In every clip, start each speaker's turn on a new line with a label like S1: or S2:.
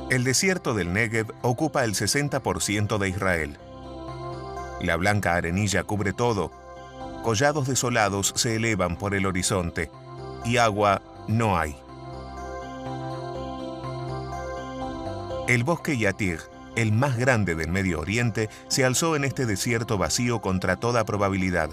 S1: El desierto del Negev ocupa el 60% de Israel. La blanca arenilla cubre todo, collados desolados se elevan por el horizonte y agua no hay. El bosque Yatir, el más grande del Medio Oriente, se alzó en este desierto vacío contra toda probabilidad.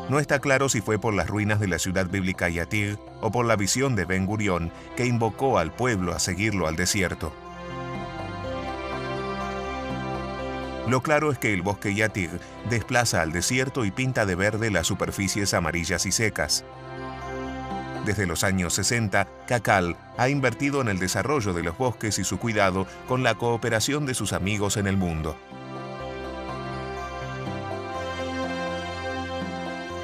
S1: No está claro si fue por las ruinas de la ciudad bíblica Yatir o por la visión de Ben Gurión que invocó al pueblo a seguirlo al desierto. Lo claro es que el bosque Yatir desplaza al desierto y pinta de verde las superficies amarillas y secas. Desde los años 60, Cacall ha invertido en el desarrollo de los bosques y su cuidado con la cooperación de sus amigos en el mundo.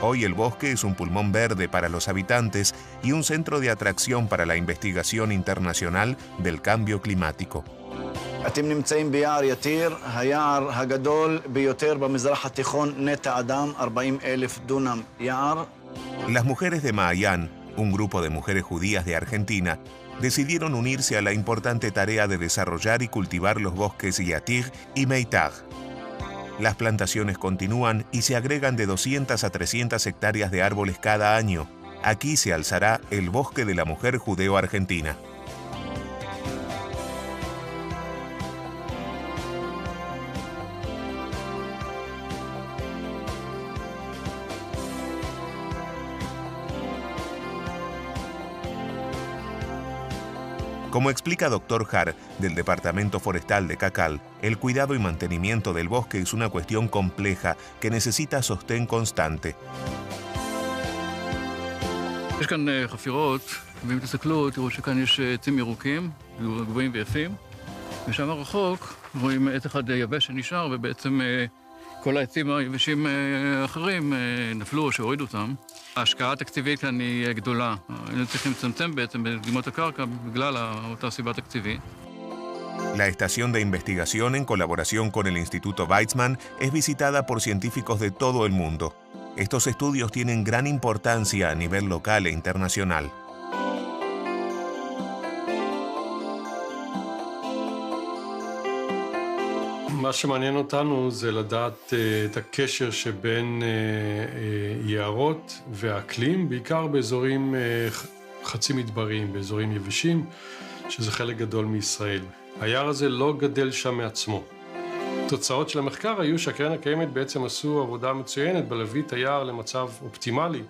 S1: Hoy el bosque es un pulmón verde para los habitantes y un centro de atracción para la investigación internacional del cambio climático.
S2: אתם נמצאים ביער יתיר, היער הגדול ביותר במזרח התיכון, נטע אדם, 40,000 דונם יער.
S1: Las mujeres de Maayan, un grupo de mujeres judías de Argentina, decidieron unirse a la importante tarea de desarrollar y cultivar los bosques Yatir y Meitar. Las plantaciones continúan y se agregan de 200 a 300 hectáreas de árboles cada año. Aquí se alzará el bosque de la mujer judeo-argentina. Como explica Dr. Har, del Departamento Forestal de Cacall, el cuidado y mantenimiento del bosque es una cuestión compleja que necesita sostén constante.
S3: יש כאן חפירות, ואם תסתכלו, תראו שכאן יש עצים ירוקים, גבוהים ויפים, ושם רחוק רואים עץ אחד יבש שנשאר, ובעצם כל העצים היבשים האחרים נפלו או שהורידו אותם. ההשקעה התקציבית כאן היא גדולה. היינו צריכים לצמצם בעצם בדגימות הקרקע בגלל אותה סיבה תקציבית.
S1: La estación de investigación, en colaboración con el Instituto Weizmann, es visitada por científicos de todo el mundo. Estos estudios tienen gran importancia a nivel local e internacional.
S4: מה שמעניין אותנו זה לדעת את הקשר שבין יערות והאקלים, בעיקר באזורים חצי מדבריים, באזורים יבשים, שזה חלק גדול מישראל. היער הזה לא גדל שם מעצמו. התוצאות של המחקר היו שהקרן הקיימת בעצם עשו עבודה מצוינת בלהביא את היער למצב אופטימלי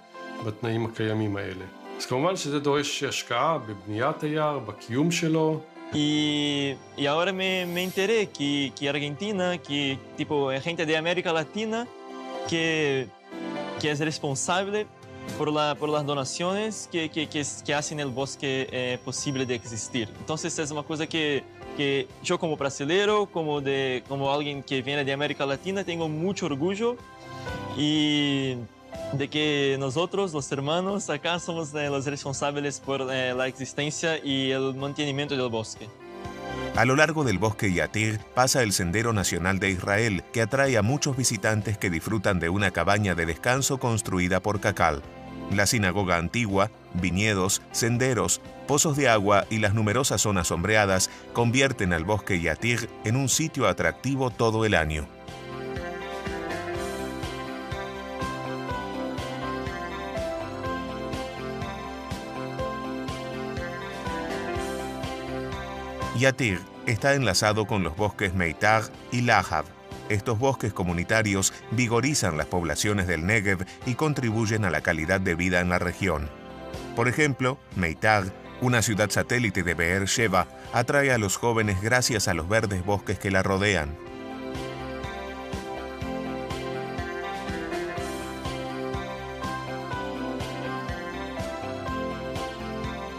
S4: בתנאים הקיימים האלה. אז כמובן שזה דורש השקעה בבניית היער, בקיום שלו.
S5: Y ahora me enteré que Argentina, que tipo gente de América Latina, que es responsable por las donaciones que hacen el bosque posible de existir. Entonces es una cosa que yo como brasileño, como alguien que viene de América Latina, tengo mucho orgullo y de que nosotros, los hermanos, acá somos los responsables por la existencia y el mantenimiento del bosque.
S1: A lo largo del bosque Yatir pasa el Sendero Nacional de Israel, que atrae a muchos visitantes que disfrutan de una cabaña de descanso construida por Cacall. La sinagoga antigua, viñedos, senderos, pozos de agua y las numerosas zonas sombreadas convierten al bosque Yatir en un sitio atractivo todo el año. Yatir está enlazado con los bosques Meitar y Lahab. Estos bosques comunitarios vigorizan las poblaciones del Negev y contribuyen a la calidad de vida en la región. Por ejemplo, Meitar, una ciudad satélite de Be'er Sheva, atrae a los jóvenes gracias a los verdes bosques que la rodean.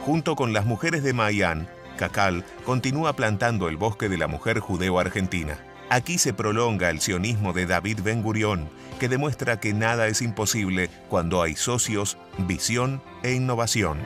S1: Junto con las mujeres de Maayan, Cacall continúa plantando el bosque de la mujer judeo-argentina. Aquí se prolonga el sionismo de David Ben Gurión, que demuestra que nada es imposible cuando hay socios, visión e innovación.